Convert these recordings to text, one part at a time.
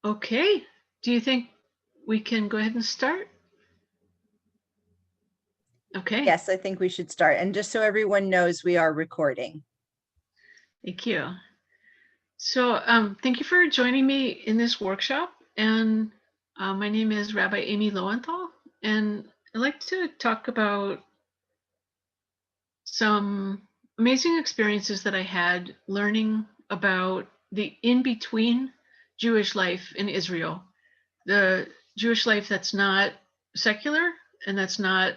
Okay, do you think we can go ahead and start? Okay, Yes, I think we should start. And just so everyone knows, we are recording. thank you. So, thank you for joining me in this workshop. And my name is Rabbi Amy Lowenthal, and I'd like to talk about some amazing experiences that I had learning about the in-between Jewish life in Israel, the Jewish life that's not secular and that's not,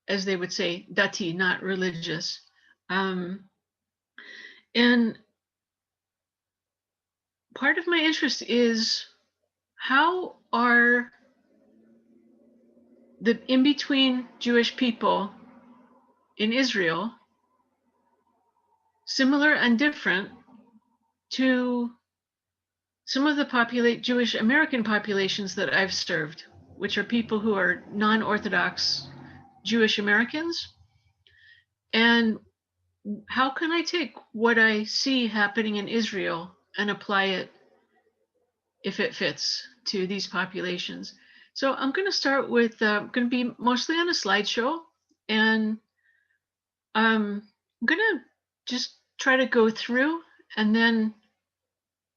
as they would say, dati, not religious. Um, and part of my interest is how are the in-between Jewish people in Israel similar and different to some of the Jewish American populations that I've served, which are people who are non-Orthodox Jewish Americans. And how can I take what I see happening in Israel and apply it, if it fits, to these populations? So I'm going to start with, going to be mostly on a slideshow, and I'm going to just try to go through, and then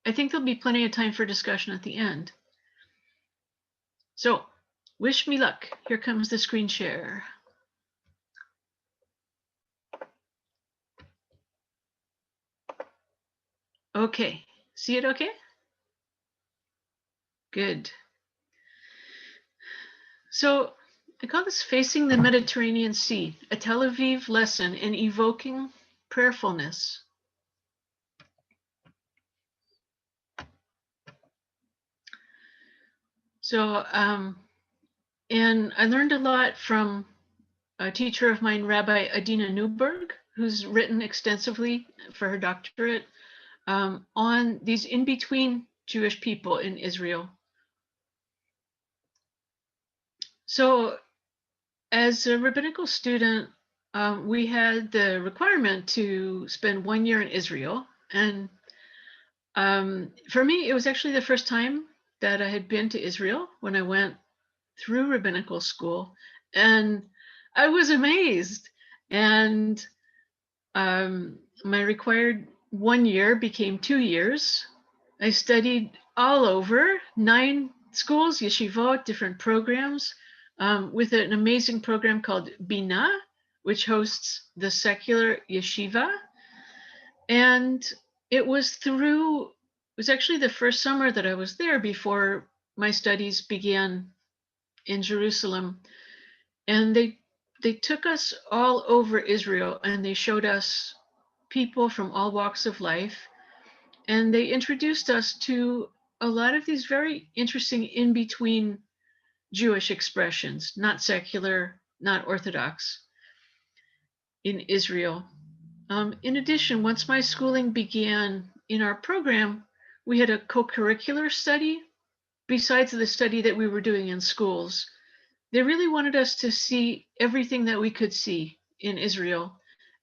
I think there'll be plenty of time for discussion at the end. So wish me luck. Here comes the screen share. Okay, see it okay? Good. So I call this Facing the Mediterranean Sea, a Tel Aviv lesson in evoking prayerfulness. So, and I learned a lot from a teacher of mine, Rabbi Adina Newberg, who's written extensively for her doctorate on these in-between Jewish people in Israel. So as a rabbinical student, we had the requirement to spend 1 year in Israel. And for me, it was actually the first time that I had been to Israel when I went through rabbinical school. And I was amazed. And my required 1 year became 2 years. I studied all over 9 schools, yeshivot, different programs, with an amazing program called Bina, which hosts the secular yeshiva. And it was actually the first summer that I was there before my studies began in Jerusalem. And they took us all over Israel, and they showed us people from all walks of life, and they introduced us to a lot of these very interesting in-between Jewish expressions, not secular, not Orthodox, in Israel. In addition, once my schooling began in our program, we had a co-curricular study besides the study that we were doing in schools. They really wanted us to see everything that we could see in Israel,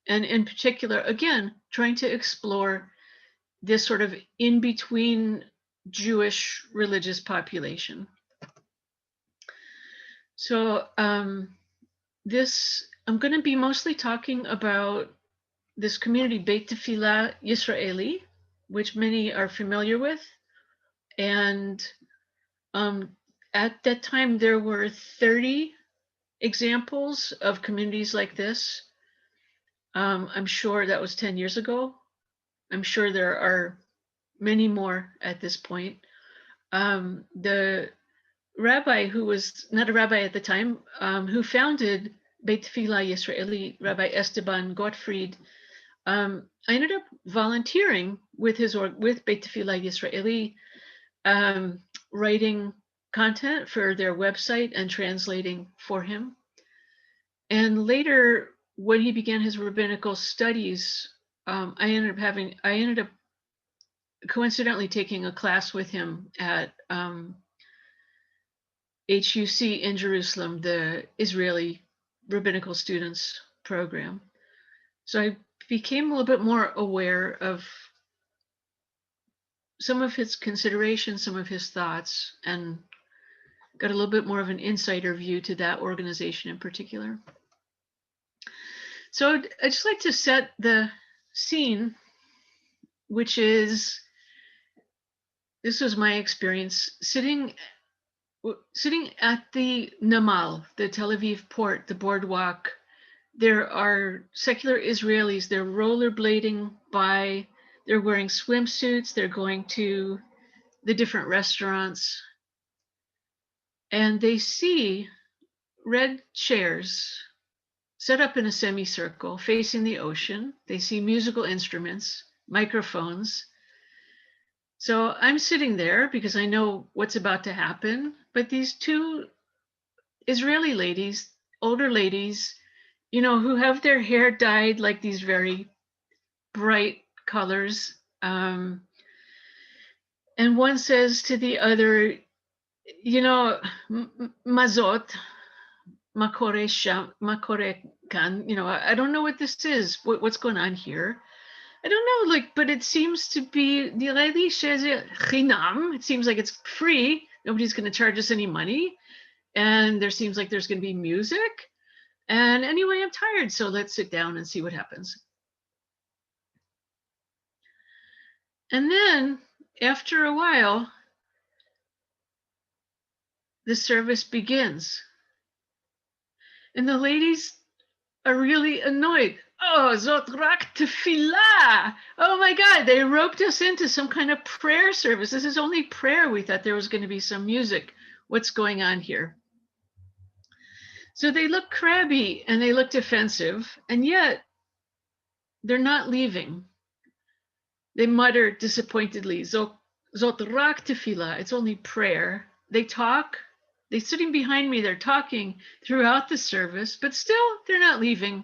and in particular, again, trying to explore this sort of in-between Jewish religious population. So I'm going to be mostly talking about this community, Beit Tefillah Yisraeli, which many are familiar with. And at that time, there were 30 examples of communities like this. I'm sure that was 10 years ago. I'm sure there are many more at this point. The rabbi who was not a rabbi at the time, who founded Beit Tefillah Yisraeli, Rabbi Esteban Gottfried, I ended up volunteering with with Beit Tefillah Yisraeli, writing content for their website and translating for him. And later, when he began his rabbinical studies, I ended up coincidentally taking a class with him at HUC in Jerusalem, the Israeli Rabbinical Students Program. So I became a little bit more aware of some of his considerations, some of his thoughts, and got a little bit more of an insider view to that organization in particular. So I'd just like to set the scene, which is, this was my experience sitting at the Namal, the Tel Aviv port, the boardwalk. There are secular Israelis. They're rollerblading by. They're wearing swimsuits. They're going to the different restaurants, and they see red chairs set up in a semicircle facing the ocean. They see musical instruments, microphones. So I'm sitting there because I know what's about to happen. But these two Israeli ladies, older ladies, who have their hair dyed like these very bright colors. And one says to the other, mazot, makore kan, I don't know what this is. What's going on here? I don't know, but it seems to be, it seems like it's free. Nobody's going to charge us any money. And there seems like there's going to be music. And anyway, I'm tired, so let's sit down and see what happens. And then after a while, the service begins. And the ladies are really annoyed. Oh, zot rak tefillah. Oh my God, they roped us into some kind of prayer service. This is only prayer. We thought there was going to be some music. What's going on here? So they look crabby and they look defensive, and yet they're not leaving. They mutter disappointedly, Zot rak tefillah. It's only prayer. They talk. They're sitting behind me. They're talking throughout the service, but still they're not leaving.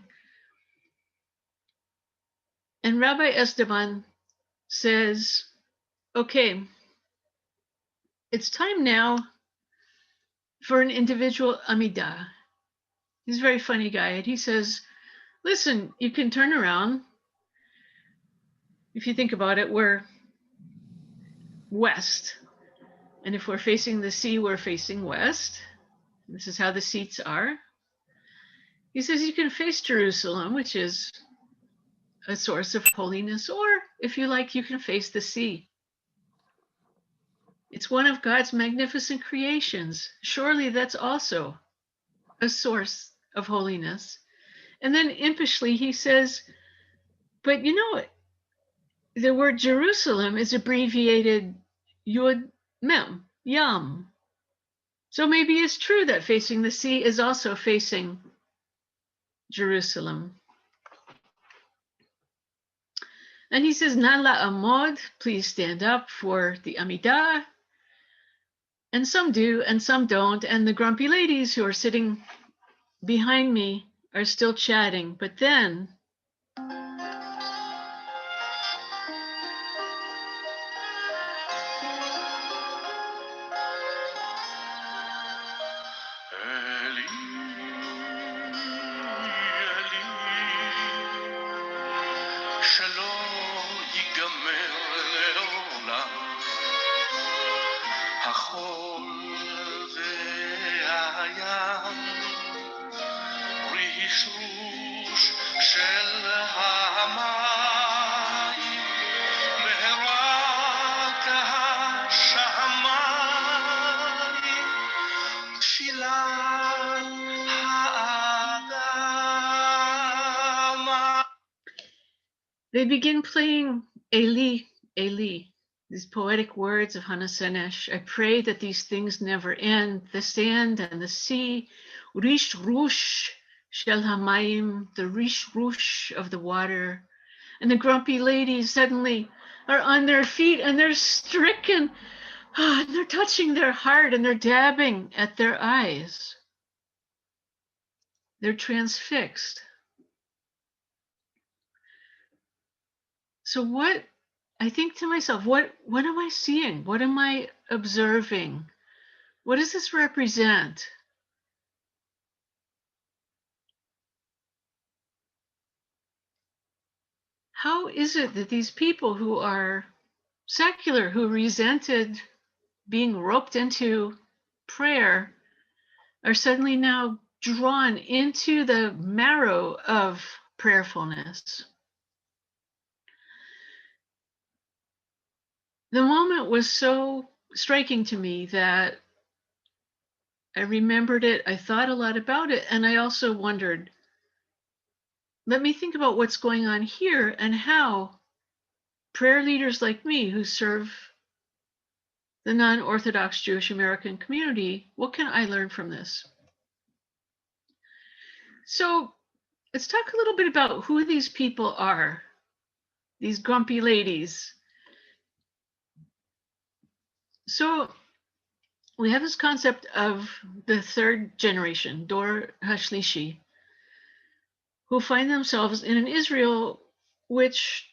And Rabbi Esteban says, okay, it's time now for an individual Amidah. He's a very funny guy. And he says, listen, you can turn around. If you think about it, we're west. And if we're facing the sea, we're facing west. This is how the seats are. He says you can face Jerusalem, which is a source of holiness, or if you like, you can face the sea. It's one of God's magnificent creations. Surely that's also a source of holiness. And then impishly, he says, but the word Jerusalem is abbreviated Yud Mem, Yam. So maybe it's true that facing the sea is also facing Jerusalem. And he says, Nala Amod, please stand up for the Amidah. And some do, and some don't. And the grumpy ladies who are sitting behind me are still chatting. But then they begin playing Eli, Eli, these poetic words of Hannah Senesh. I pray that these things never end. The sand and the sea, rish rush shel hamayim, the rish rush of the water. And the grumpy ladies suddenly are on their feet and they're stricken. And they're touching their heart and they're dabbing at their eyes. They're transfixed. So I think to myself, what am I seeing? What am I observing? What does this represent? How is it that these people who are secular who resented being roped into prayer are suddenly now drawn into the marrow of prayerfulness. The moment was so striking to me that I remembered it, I thought a lot about it, and I also wondered, let me think about what's going on here and how prayer leaders like me who serve the non-Orthodox Jewish American community, what can I learn from this? So let's talk a little bit about who these people are, these grumpy ladies. So we have this concept of the third generation, Dor Hashlishi, who find themselves in an Israel which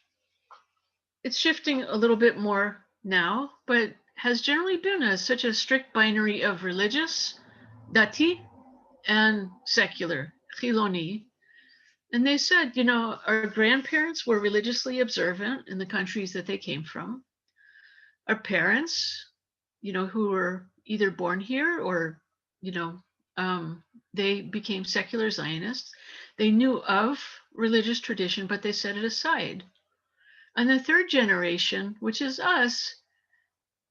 it's shifting a little bit more now, but has generally been such a strict binary of religious, dati, and secular, chiloni. And they said, our grandparents were religiously observant in the countries that they came from. Our parents, who were either born here or, you know, they became secular Zionists. They knew of religious tradition, but they set it aside. And the third generation, which is us,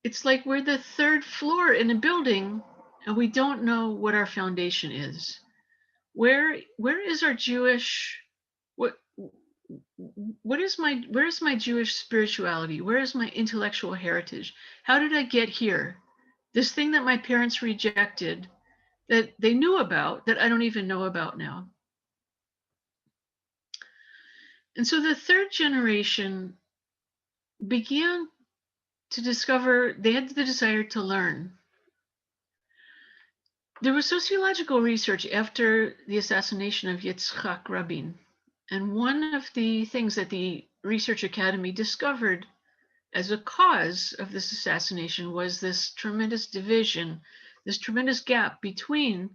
it's like we're the third floor in a building and we don't know what our foundation is. Where is our Jewish what where is my Jewish spirituality? Where is my intellectual heritage? How did I get here? This thing that my parents rejected that they knew about that I don't even know about now. And so the third generation began to discover they had the desire to learn. There was sociological research after the assassination of Yitzhak Rabin. And one of the things that the Research Academy discovered as a cause of this assassination was this tremendous division, this tremendous gap between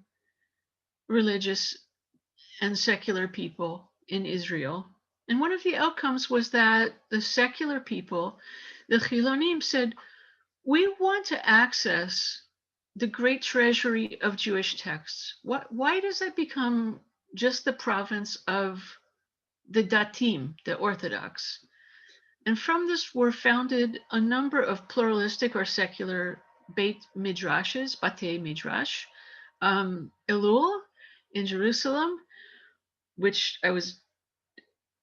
religious and secular people in Israel. And one of the outcomes was that the secular people, the Chilonim, said, we want to access the great treasury of Jewish texts. Why does that become just the province of the Datim, the Orthodox? And from this were founded a number of pluralistic or secular Beit Midrashes, Batei Midrash, Elul in Jerusalem, which I was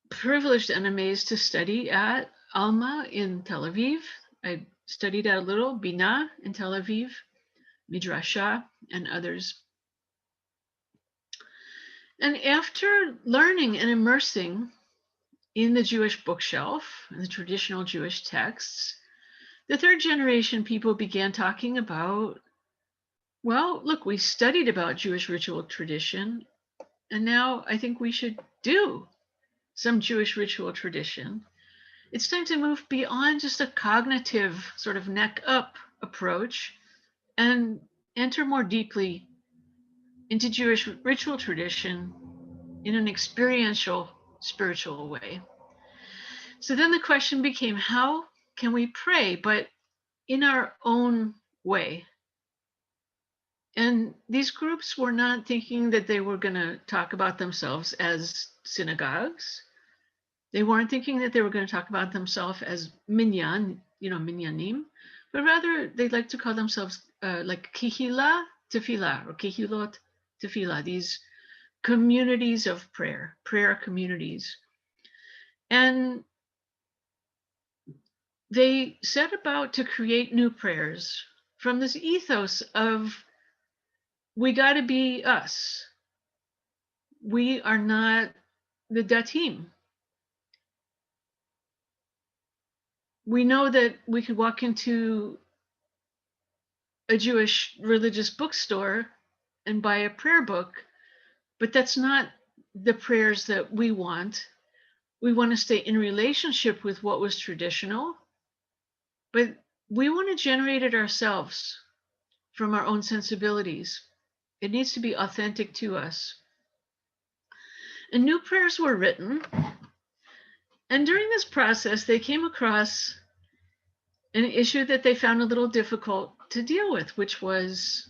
privileged and amazed to study at, Alma in Tel Aviv. I studied at a little, Bina in Tel Aviv, Midrasha, and others. And after learning and immersing in the Jewish bookshelf and the traditional Jewish texts, the third generation people began talking about, well, look, we studied about Jewish ritual tradition, and now I think we should do some Jewish ritual tradition. It's time to move beyond just a cognitive sort of neck up approach and enter more deeply into Jewish ritual tradition in an experiential, spiritual way. So then the question became, how can we pray, but in our own way? And these groups were not thinking that they were going to talk about themselves as synagogues. They weren't thinking that they were going to talk about themselves as minyan, minyanim, but rather they'd like to call themselves like kihila tefillah or kihilot tefillah, these communities of prayer communities. And they set about to create new prayers from this ethos of we got to be us. We are not the datim. We know that we could walk into a Jewish religious bookstore and buy a prayer book, but that's not the prayers that we want. We want to stay in relationship with what was traditional, but we want to generate it ourselves from our own sensibilities. It needs to be authentic to us. And new prayers were written. And during this process, they came across an issue that they found a little difficult to deal with, which was,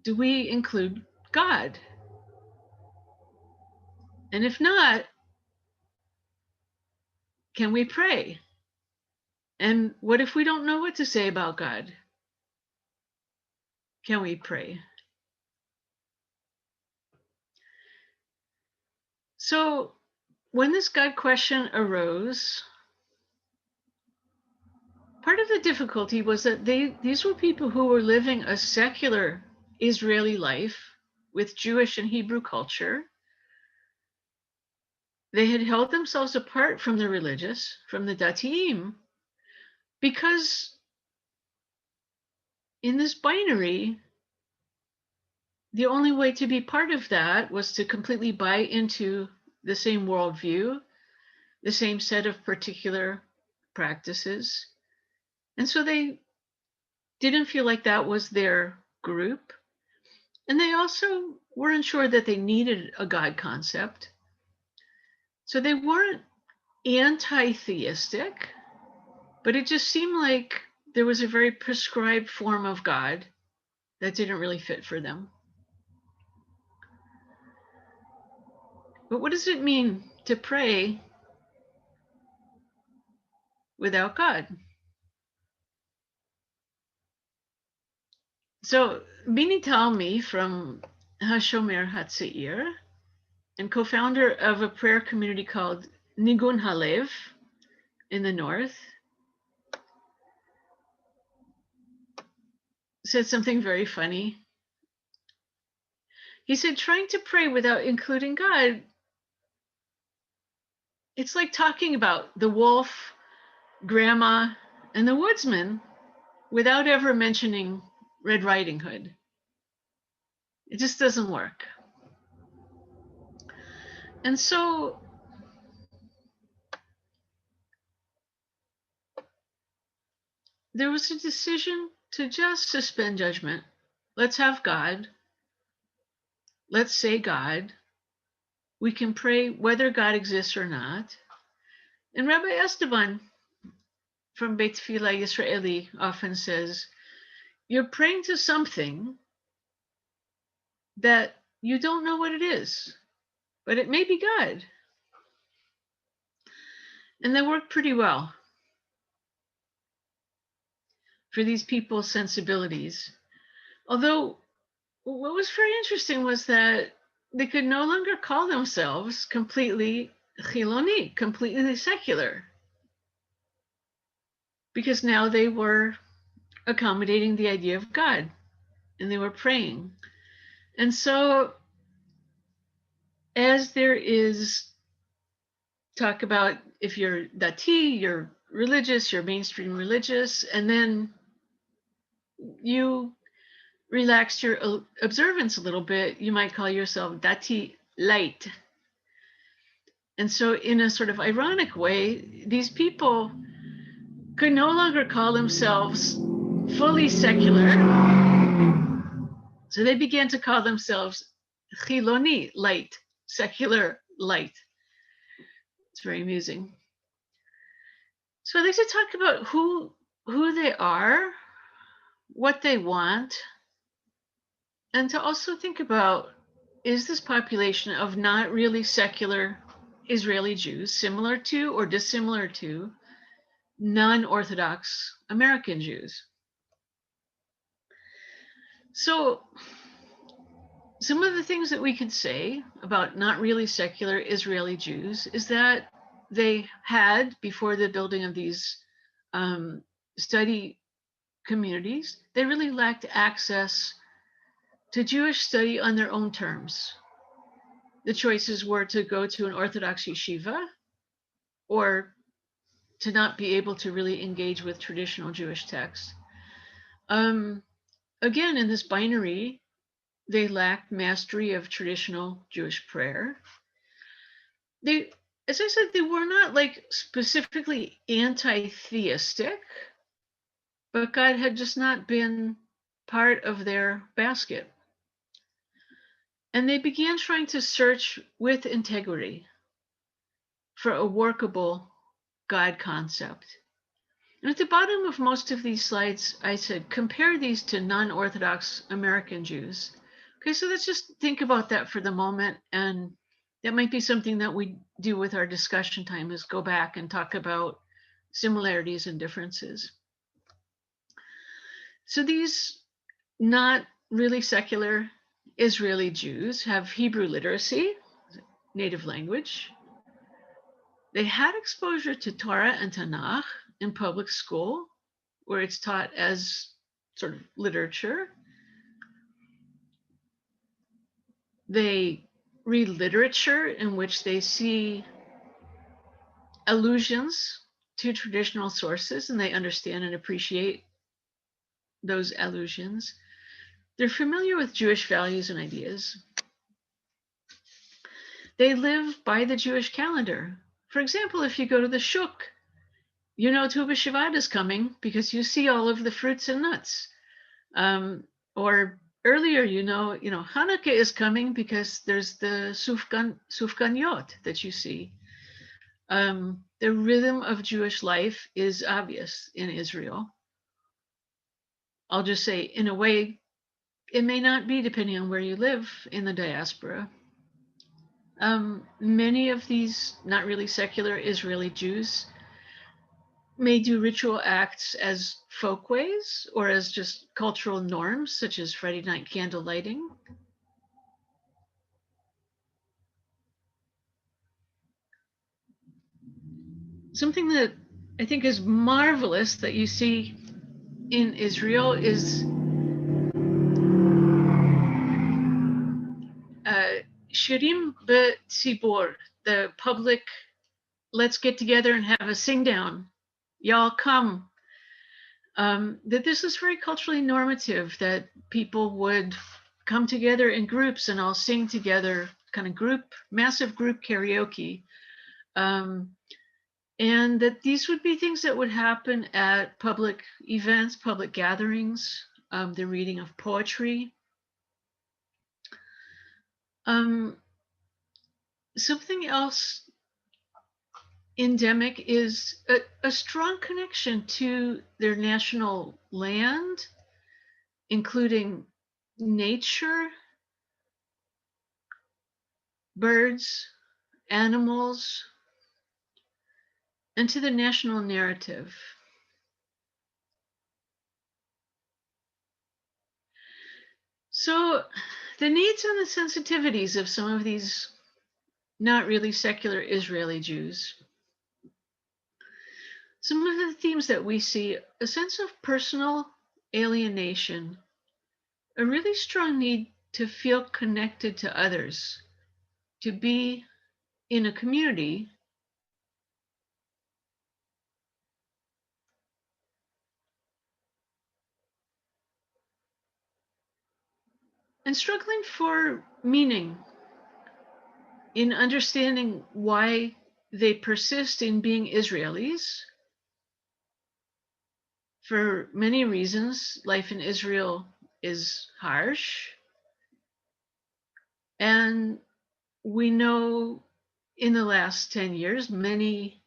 do we include God? And if not, can we pray? And what if we don't know what to say about God? Can we pray? So when this God question arose, part of the difficulty was that these were people who were living a secular Israeli life with Jewish and Hebrew culture. They had held themselves apart from the religious, from the Datiim, because in this binary, the only way to be part of that was to completely buy into the same worldview, the same set of particular practices. And so they didn't feel like that was their group. And they also weren't sure that they needed a God concept. So they weren't anti-theistic, but it just seemed like there was a very prescribed form of God that didn't really fit for them. But what does it mean to pray without God? So Bini Talmi from Hashomer Hatzeir and co-founder of a prayer community called Nigun Halev in the north said something very funny. He said, trying to pray without including God, it's like talking about the wolf, grandma, and the woodsman without ever mentioning Red Riding Hood. It just doesn't work. And so there was a decision to just suspend judgment. Let's have God. Let's say God. We can pray whether God exists or not. And Rabbi Esteban from Beit Tfilah Yisraeli often says, you're praying to something that you don't know what it is, but it may be God. And that worked pretty well for these people's sensibilities. Although what was very interesting was that they could no longer call themselves completely chiloni, completely secular, because now they were accommodating the idea of God and they were praying. And so as there is talk about if you're dati, you're religious, you're mainstream religious, and then you relax your observance a little bit, you might call yourself dati light. And so in a sort of ironic way, these people could no longer call themselves fully secular. So they began to call themselves chiloni, light, secular light. It's very amusing. So I'd like to talk about who they are, what they want, and to also think about, is this population of not really secular Israeli Jews similar to or dissimilar to non-Orthodox American Jews? So some of the things that we could say about not really secular Israeli Jews is that they had, before the building of these study communities, they really lacked access to Jewish study on their own terms. The choices were to go to an Orthodox yeshiva or to not be able to really engage with traditional Jewish texts. Again, in this binary, they lacked mastery of traditional Jewish prayer. They, as I said, they were not like specifically anti-theistic, but God had just not been part of their basket. And they began trying to search with integrity for a workable God concept. And at the bottom of most of these slides, I said, compare these to non-Orthodox American Jews. Okay, so let's just think about that for the moment. And that might be something that we do with our discussion time, is go back and talk about similarities and differences. So these not really secular Israeli Jews have Hebrew literacy, native language. They had exposure to Torah and Tanakh in public school, where it's taught as sort of literature. They read literature in which they see allusions to traditional sources, and they understand and appreciate those allusions. They're familiar with Jewish values and ideas. They live by the Jewish calendar. For example, if you go to the shuk, you know Tu B'Shvat is coming because you see all of the fruits and nuts. Or earlier, Hanukkah is coming because there's the sufganiyot that you see. The rhythm of Jewish life is obvious in Israel. I'll just say, in a way, it may not be depending on where you live in the diaspora. Many of these not really secular Israeli Jews may do ritual acts as folkways or as just cultural norms, such as Friday night candle lighting. Something that I think is marvelous that you see in Israel is Shirim B'Tzibor, the public, let's get together and have a sing down. Y'all come. That this is very culturally normative, that people would come together in groups and all sing together, kind of massive group karaoke. And that these would be things that would happen at public events, public gatherings, the reading of poetry. Something else endemic is a strong connection to their national land, including nature, birds, animals, and to the national narrative. So the needs and the sensitivities of some of these not really secular Israeli Jews. Some of the themes that we see: a sense of personal alienation, a really strong need to feel connected to others, to be in a community, and struggling for meaning in understanding why they persist in being Israelis. For many reasons, life in Israel is harsh. And we know in the last 10 years, many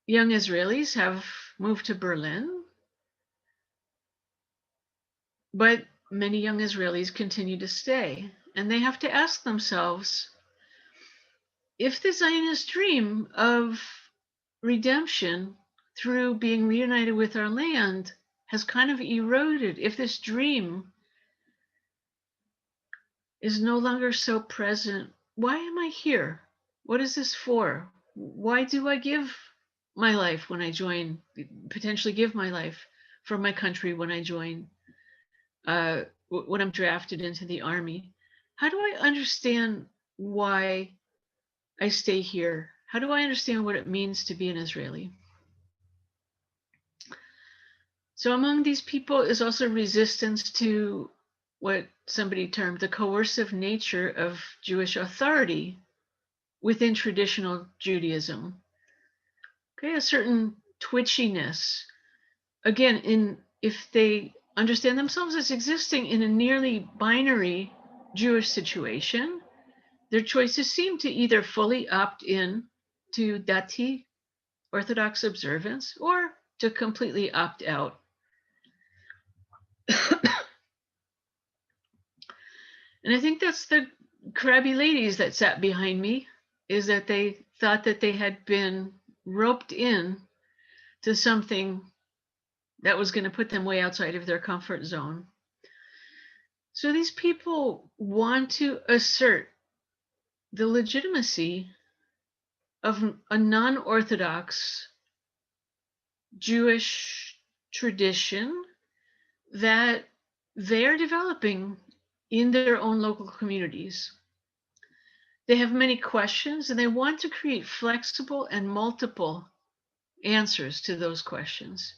young Israelis have moved to Berlin, but many young Israelis continue to stay. And they have to ask themselves, if the Zionist dream of redemption through being reunited with our land has kind of eroded, if this dream is no longer so present, why am I here? What is this for? Why do I give my life when I join, potentially give my life for my country when I join, when I'm drafted into the army? How do I understand why I stay here? How do I understand what it means to be an Israeli? So among these people is also resistance to what somebody termed the coercive nature of Jewish authority within traditional Judaism. Okay, a certain twitchiness. Again, if they understand themselves as existing in a nearly binary Jewish situation, their choices seem to either fully opt in to Dati, Orthodox observance, or to completely opt out. And I think that's the crabby ladies that sat behind me, is that they thought that they had been roped in to something that was going to put them way outside of their comfort zone. So these people want to assert the legitimacy of a non-Orthodox Jewish tradition that they're developing in their own local communities. They have many questions and they want to create flexible and multiple answers to those questions.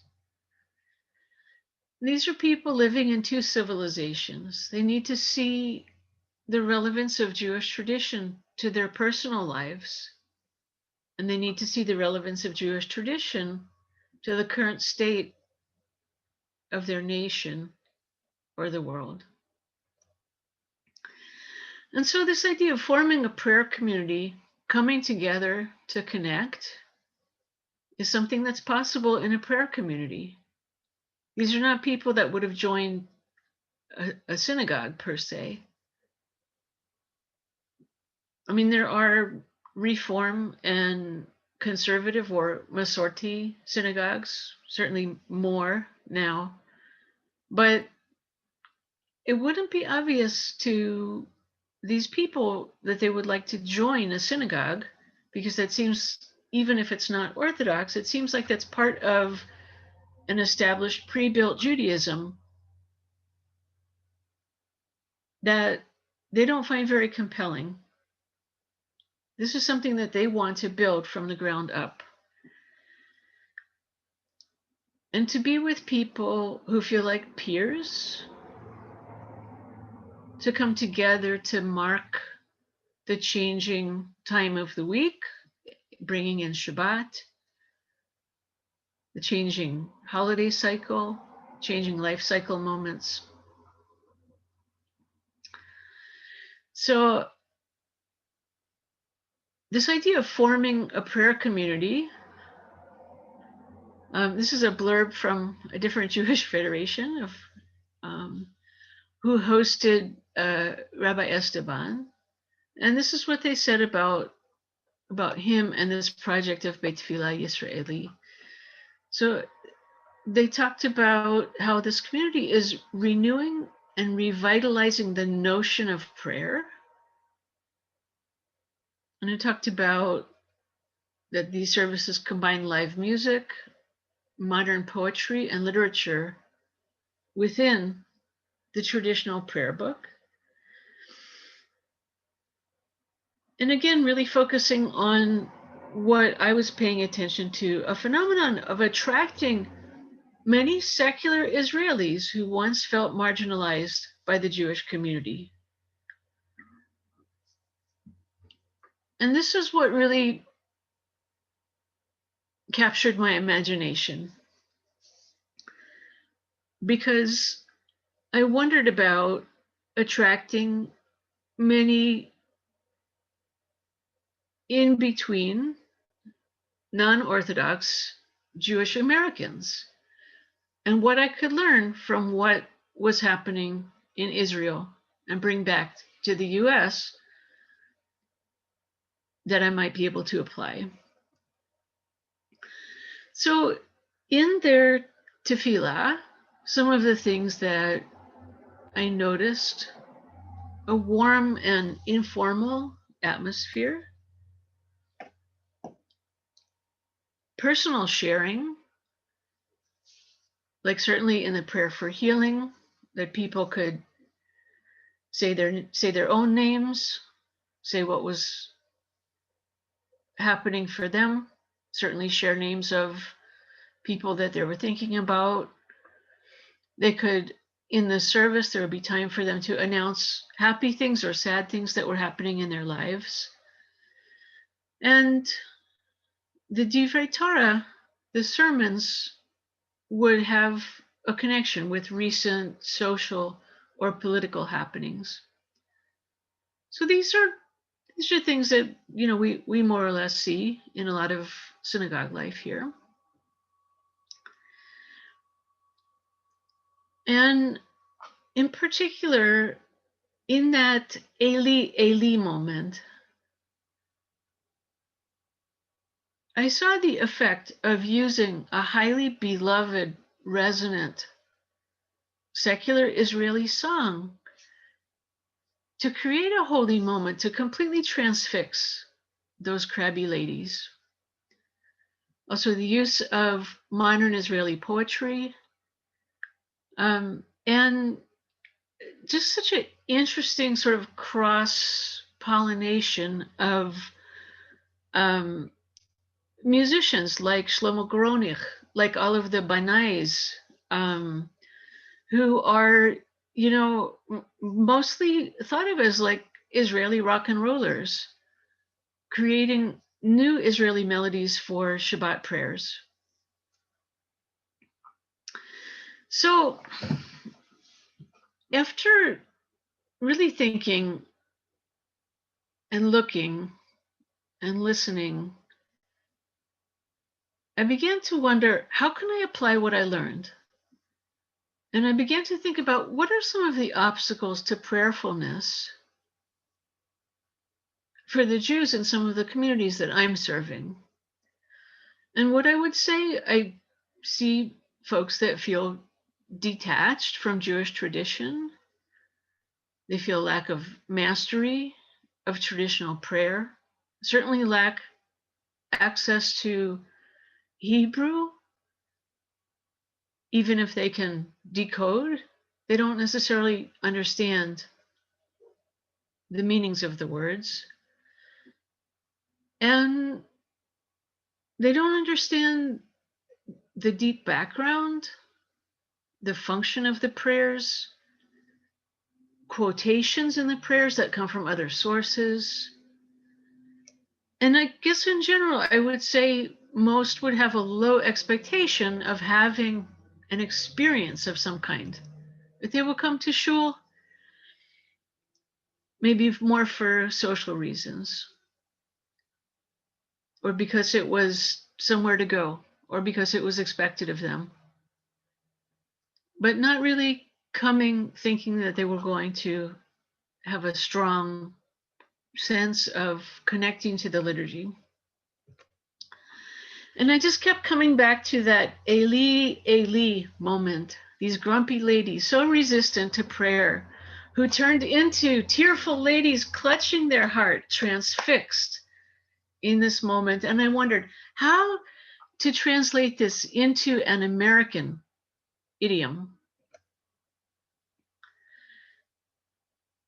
These are people living in two civilizations. They need to see the relevance of Jewish tradition to their personal lives, and they need to see the relevance of Jewish tradition to the current state of their nation or the world. And so, this idea of forming a prayer community, coming together to connect, is something that's possible in a prayer community. These are not people that would have joined a synagogue per se. I mean, there are Reform and conservative or Masorti synagogues, certainly more now, but it wouldn't be obvious to these people that they would like to join a synagogue, because that seems, even if it's not Orthodox, it seems like that's part of an established pre-built Judaism that they don't find very compelling. This is something that they want to build from the ground up. And to be with people who feel like peers, to come together to mark the changing time of the week, bringing in Shabbat, the changing holiday cycle, changing life cycle moments. So, this idea of forming a prayer community, this is a blurb from a different Jewish federation of who hosted Rabbi Esteban, and this is what they said about him and this project of Beit Tfilah Yisraeli. So they talked about how this community is renewing and revitalizing the notion of prayer. And it talked about that these services combine live music, modern poetry, and literature within the traditional prayer book. And again, really focusing on what I was paying attention to, a phenomenon of attracting many secular Israelis who once felt marginalized by the Jewish community. And this is what really captured my imagination, because I wondered about attracting many in between non-Orthodox Jewish Americans and what I could learn from what was happening in Israel and bring back to the US that I might be able to apply. So in their tefillah, some of the things that I noticed: a warm and informal atmosphere, personal sharing, like certainly in the prayer for healing, that people could say their own names, say what was happening for them, certainly share names of people that they were thinking about. They could, in the service, there would be time for them to announce happy things or sad things that were happening in their lives. And the Divrei Torah, the sermons, would have a connection with recent social or political happenings. So these are things that we more or less see in a lot of synagogue life here. And in particular, in that Eli, Eli moment, I saw the effect of using a highly beloved, resonant, secular Israeli song to create a holy moment, to completely transfix those crabby ladies. Also, the use of modern Israeli poetry, and just such an interesting sort of cross pollination of um, musicians like Shlomo Goronich, like all of the Banais, um, who are, mostly thought of as like Israeli rock and rollers, creating new Israeli melodies for Shabbat prayers. So, after really thinking and looking and listening, I began to wonder, how can I apply what I learned? And I began to think about what are some of the obstacles to prayerfulness for the Jews in some of the communities that I'm serving. And what I would say, I see folks that feel detached from Jewish tradition. They feel lack of mastery of traditional prayer, certainly lack access to Hebrew, even if they can decode, they don't necessarily understand the meanings of the words. And they don't understand the deep background, the function of the prayers, quotations in the prayers that come from other sources. And I guess in general, I would say most would have a low expectation of having an experience of some kind. If they will come to shul, maybe more for social reasons, or because it was somewhere to go, or because it was expected of them, but not really coming thinking that they were going to have a strong sense of connecting to the liturgy. And I just kept coming back to that Eli, Eli moment, these grumpy ladies, so resistant to prayer, who turned into tearful ladies clutching their heart, transfixed in this moment. And I wondered how to translate this into an American idiom.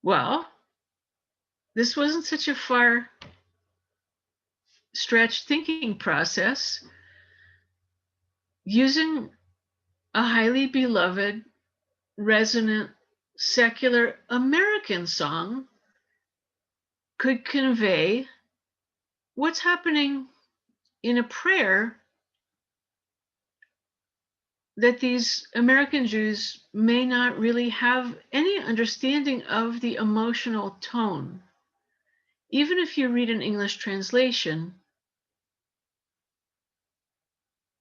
Well, this wasn't such a far stretched thinking process. Using a highly beloved, resonant, secular American song could convey what's happening in a prayer that these American Jews may not really have any understanding of the emotional tone. Even if you read an English translation,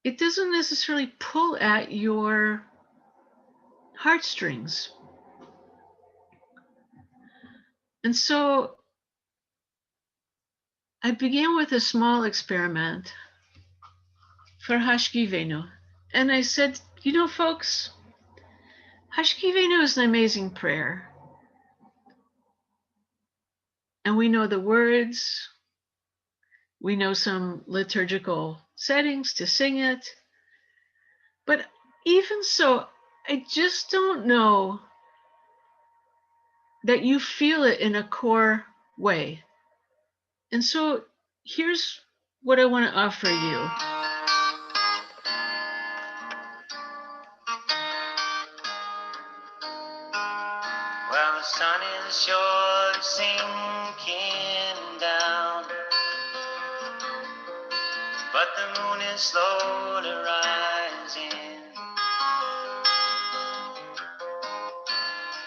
it doesn't necessarily pull at your heartstrings. And so I began with a small experiment for Hashkivenu. And I said, folks, Hashkivenu is an amazing prayer. And we know the words, we know some liturgical settings to sing it. But even so, I just don't know that you feel it in a core way. And so here's what I want to offer you. Well, the sun is sure sinking down, but the moon is slowly rising.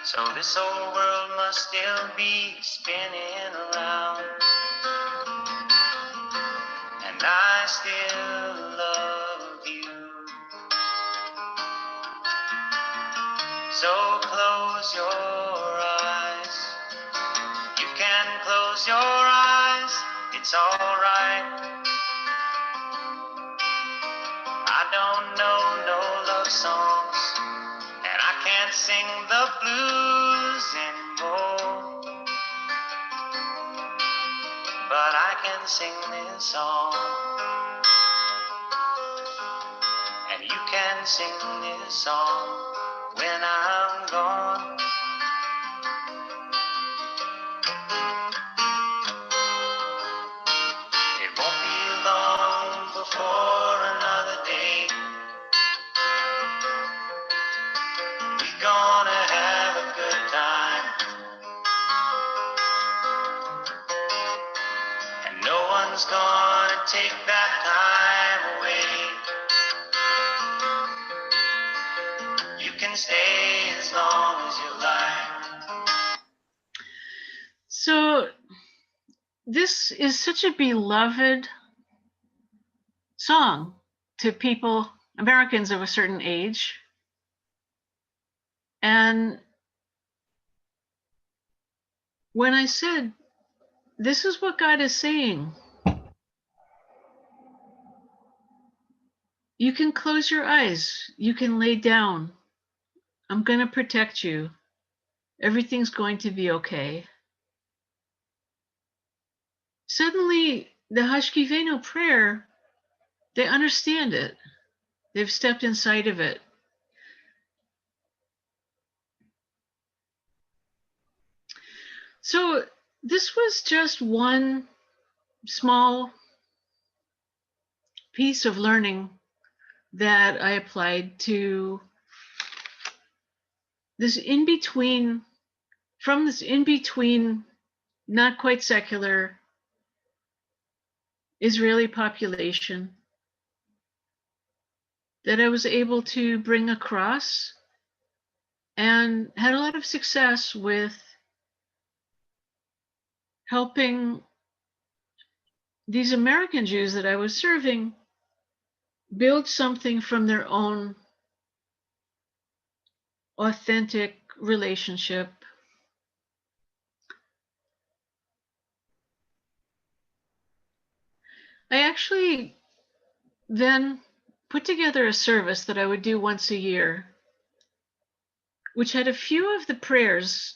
So this old world must still be spinning around, and I still love you. So close your eyes. You can close your eyes, it's alright. I don't know no love songs, and I can't sing the blues anymore, but I can sing this song, and you can sing this song when I'm gone. It won't be long before another day. We're gonna have a good time, and no one's gonna take that time away. You can stay as long as you like. So this is such a beloved song to people, Americans of a certain age. And when I said, this is what God is saying, you can close your eyes, you can lay down. I'm going to protect you. Everything's going to be okay. Suddenly, the Hashkivenu prayer, they understand it. They've stepped inside of it. So this was just one small piece of learning that I applied to this in between, from this in between, not quite secular Israeli population that I was able to bring across and had a lot of success with helping these American Jews that I was serving build something from their own authentic relationship. I actually then put together a service that I would do once a year, which had a few of the prayers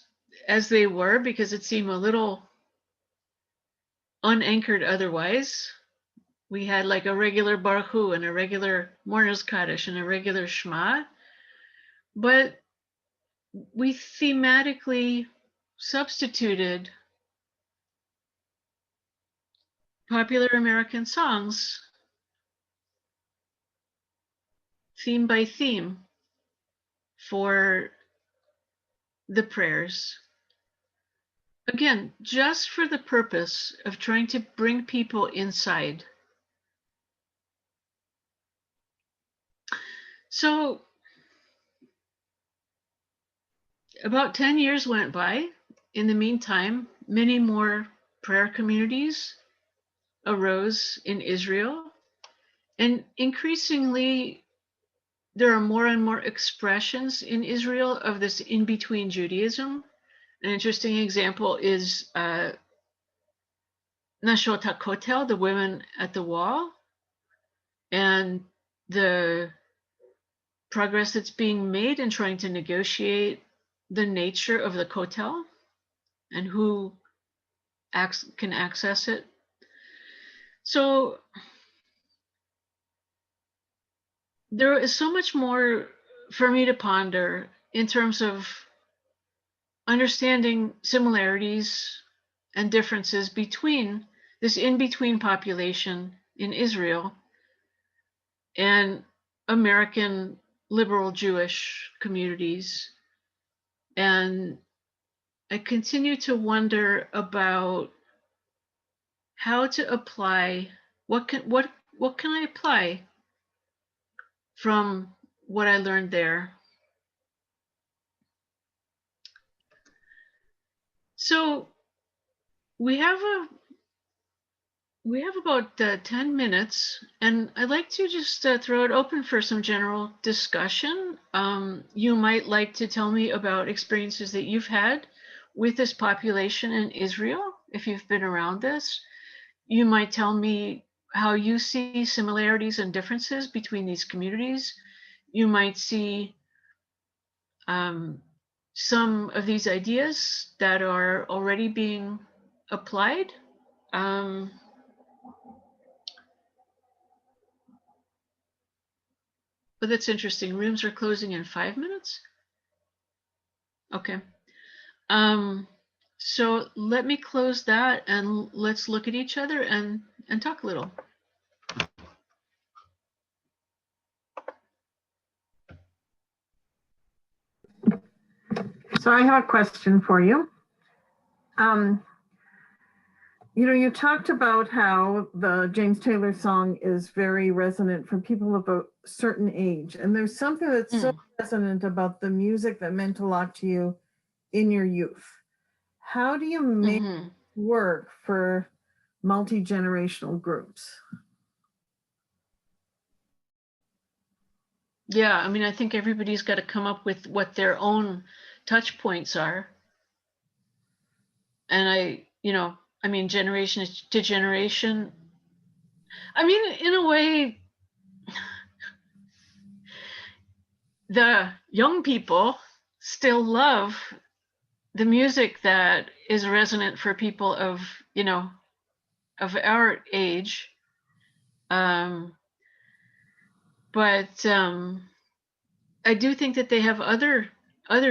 as they were, because it seemed a little unanchored otherwise. We had like a regular Baruch Hu and a regular Mourner's Kaddish and a regular Shema, but we thematically substituted popular American songs theme by theme for the prayers. Again, just for the purpose of trying to bring people inside. So about 10 years went by. In the meantime, many more prayer communities arose in Israel. And increasingly, there are more and more expressions in Israel of this in-between Judaism. An interesting example is Nashot HaKotel, the women at the wall, and the progress that's being made in trying to negotiate the nature of the Kotel and who can access it. So there is so much more for me to ponder in terms of understanding similarities and differences between this in-between population in Israel and American liberal Jewish communities. And I continue to wonder about how to apply what can I apply from what I learned there. So we have We have about 10 minutes, and I'd like to just throw it open for some general discussion. You might like to tell me about experiences that you've had with this population in Israel, if you've been around this. You might tell me how you see similarities and differences between these communities. You might see um, some of these ideas that are already being applied. Um, but that's interesting. Rooms are closing in 5 minutes. Okay. Um, so let me close that and let's look at each other and talk a little. So I have a question for you. You talked about how the James Taylor song is very resonant for people of a certain age. And there's something that's so resonant about the music that meant a lot to you in your youth. How do you make it work for multi-generational groups? Yeah, I mean, I think everybody's got to come up with what their own touch points are. And I mean, generation to generation. I mean, in a way, the young people still love the music that is resonant for people of, of our age. But I do think that they have other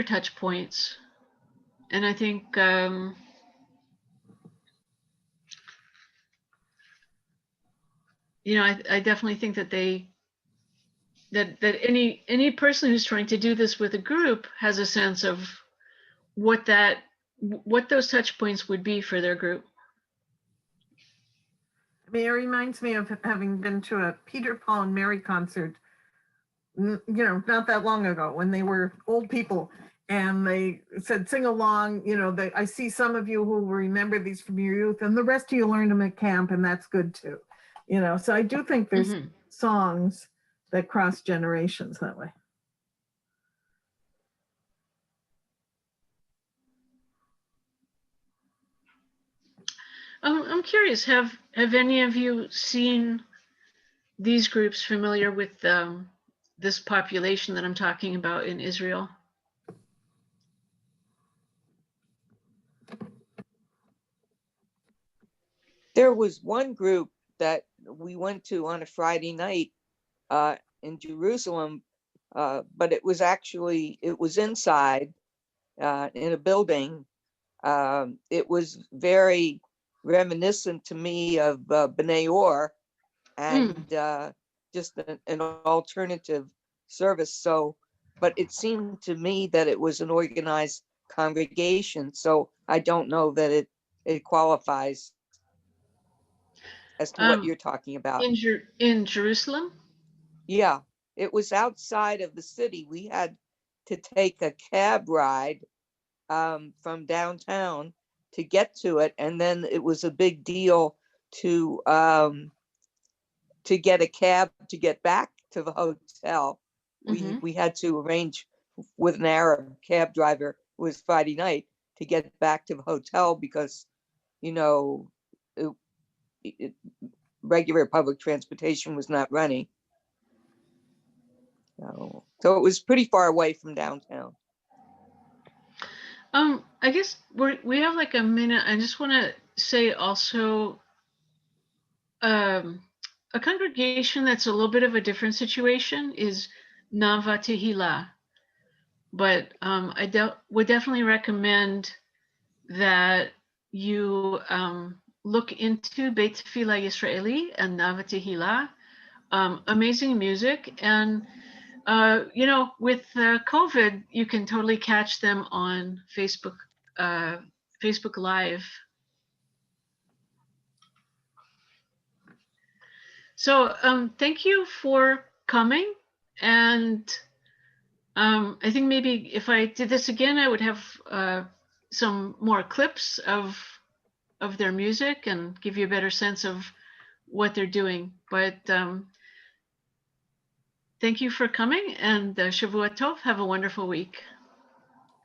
touch points, and I think I definitely think that that any person who's trying to do this with a group has a sense of what those touch points would be for their group. I mean, it reminds me of having been to a Peter, Paul, and Mary concert, not that long ago when they were old people and they said, sing along, I see some of you who remember these from your youth and the rest of you learned them at camp, and that's good too. So I do think there's songs that cross generations that way. I'm curious, have any of you seen these groups familiar with this population that I'm talking about in Israel? There was one group that we went to on a Friday night in Jerusalem, but it was inside in a building. It was very reminiscent to me of B'nai Or and just an alternative service. So, but it seemed to me that it was an organized congregation. So I don't know that it qualifies as to what you're talking about. In Jerusalem? Yeah, it was outside of the city. We had to take a cab ride from downtown to get to it, and then it was a big deal to get a cab to get back to the hotel. We had to arrange with an Arab cab driver. It was Friday night to get back to the hotel because regular public transportation was not running. So it was pretty far away from downtown. I guess we have like a minute. I just want to say also a congregation that's a little bit of a different situation is Nava Tehillah. But I would definitely recommend that you look into Beit Tefillah Yisraeli and Nava Tehillah. Amazing music, and with COVID, you can totally catch them on Facebook Live. So thank you for coming, and I think maybe if I did this again, I would have some more clips of their music and give you a better sense of what they're doing. But thank you for coming, and Shavua Tov. Have a wonderful week.